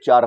4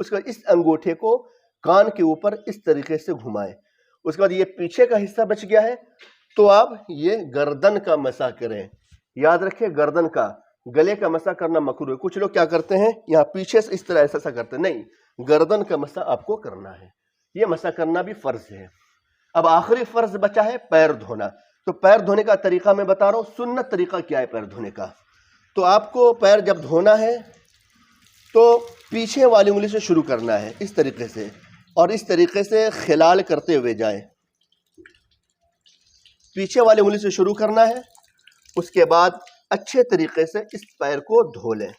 उसके बाद इस अंगूठे को कान के ऊपर इस तरीके से घुमाएं। उसके बाद ये पीछे का हिस्सा बच गया है, तो आप ये गर्दन का मसा करें। याद रखें, गर्दन का, गले का मसा करना मकरूह है। कुछ लोग क्या करते हैं, यहाँ पीछे से इस तरह ऐसा करते हैं, नहीं, गर्दन का मसा आपको करना है। ये मसा करना भी फर्ज है। अब आखिरी फर्ज बचा है पैर धोना। तो पैर धोने का तरीका मैं बता रहा हूँ। सुन्नत तरीका क्या है पैर धोने का? तो आपको पैर जब धोना है तो पीछे वाली उंगली से शुरू करना है, इस तरीके से, और इस तरीके से खिलाल करते हुए जाएं। पीछे वाली उंगली से शुरू करना है, उसके बाद अच्छे तरीके से इस पैर को धो लें।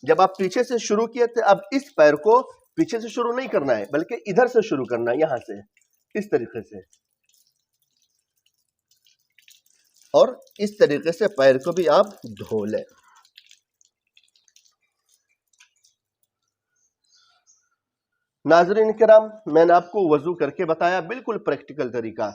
जब आप पीछे से शुरू किए थे, अब इस पैर को पीछे से शुरू नहीं करना है, बल्कि इधर से शुरू करना है, यहां से, इस तरीके से, और इस तरीके से पैर को भी आप धो लें। नाज़रीन किराम, मैंने आपको वजू करके बताया, बिल्कुल प्रैक्टिकल तरीका।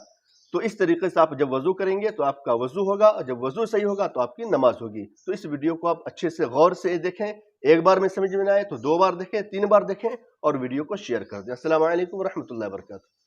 तो इस तरीके से आप जब वजू करेंगे तो आपका वजू होगा, और जब वजू सही होगा तो आपकी नमाज होगी। तो इस वीडियो को आप अच्छे से गौर से देखें। एक बार में समझ में ना आए तो 2 बार देखें, 3 बार देखें, और वीडियो को शेयर कर दें। अस्सलामु अलैकुम व रहमतुल्लाहि व बरकातहू।